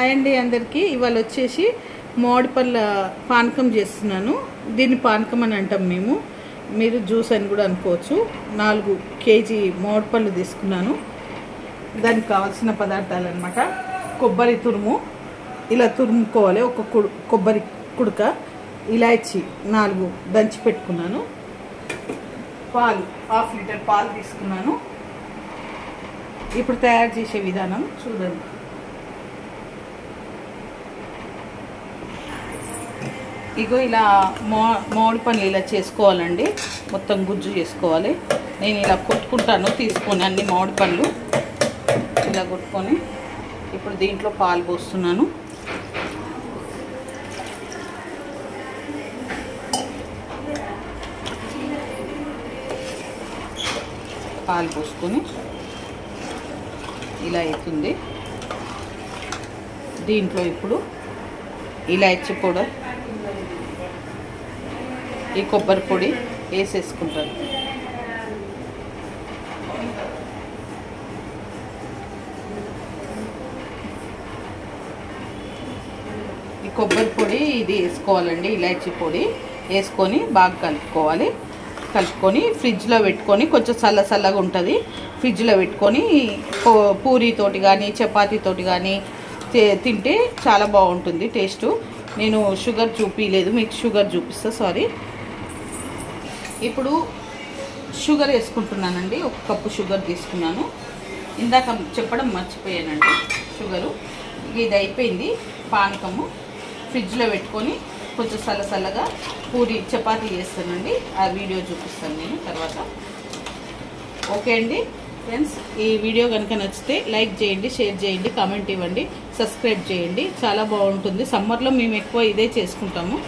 Hi అండి అందరికీ. ఇవాళ వచ్చేసి మామిడిపళ్ళ పానకం చేస్తున్నాను. దీన్ని పానకం అని అంటాం మేము, మీరు జ్యూస్ అని కూడా అనుకోవచ్చు. 4 కేజీ మామిడిపళ్ళు తీసుకున్నాను. దానికి కావాల్సిన పదార్థాలు అన్నమాట. కొబ్బరి తురుము ఇలా తురుముకోవాలి, ఒక కొబ్బరి కుడక, ఇలాచి 4 దంచి పెట్టుకున్నాను, పాలు 1/2 లీటర్ పాలు తీసుకున్నాను. ఇప్పుడు తయారు చేసే విధానం చూడండి. ఇగో ఇలా మామిడి పళ్ళు ఇలా చేసుకోవాలండి, మొత్తం గుజ్జు చేసుకోవాలి. నేను ఇలా కొట్టుకుంటాను తీసుకొని అన్ని మామిడి పళ్ళు ఇలా కొట్టుకొని ఇప్పుడు దీంట్లో పాలు పోస్తున్నాను. పాలు పోసుకొని ఇలా అవుతుంది. దీంట్లో ఇప్పుడు ఇలాచి పౌడర్, ఈ కొబ్బరి పొడి వేసేసుకుంటాను. ఈ కొబ్బరి పొడి ఇది వేసుకోవాలండి, ఇలాచి పొడి వేసుకొని బాగా కలుపుకోవాలి. కలుపుకొని ఫ్రిడ్జ్లో పెట్టుకొని, కొంచెం చల్లగా ఉంటుంది, ఫ్రిడ్జ్లో పెట్టుకొని పూరీతోటి కానీ చపాతీతోటి కానీ తింటే చాలా బాగుంటుంది టేస్టు. నేను షుగర్ చూపించలేదు, మీకు షుగర్ చూపిస్తా, సారీ. ఇప్పుడు షుగర్ వేసుకుంటున్నానండి. 1 కప్పు షుగర్ తీసుకున్నాను. ఇందాక చెప్పడం మర్చిపోయానండి. షుగరు ఇది అయిపోయింది. పానకము ఫ్రిడ్జ్లో పెట్టుకొని కొంచెం చల్లగా పూరి చపాతీ చేస్తానండి, ఆ వీడియో చూపిస్తాను నేను తర్వాత. ఓకే అండి ఫ్రెండ్స్, ఈ వీడియో కనుక నచ్చితే లైక్ చేయండి, షేర్ చేయండి, కామెంట్ ఇవ్వండి, సబ్స్క్రైబ్ చేయండి. చాలా బాగుంటుంది. సమ్మర్లో మేము ఎక్కువ ఇదే చేసుకుంటాము.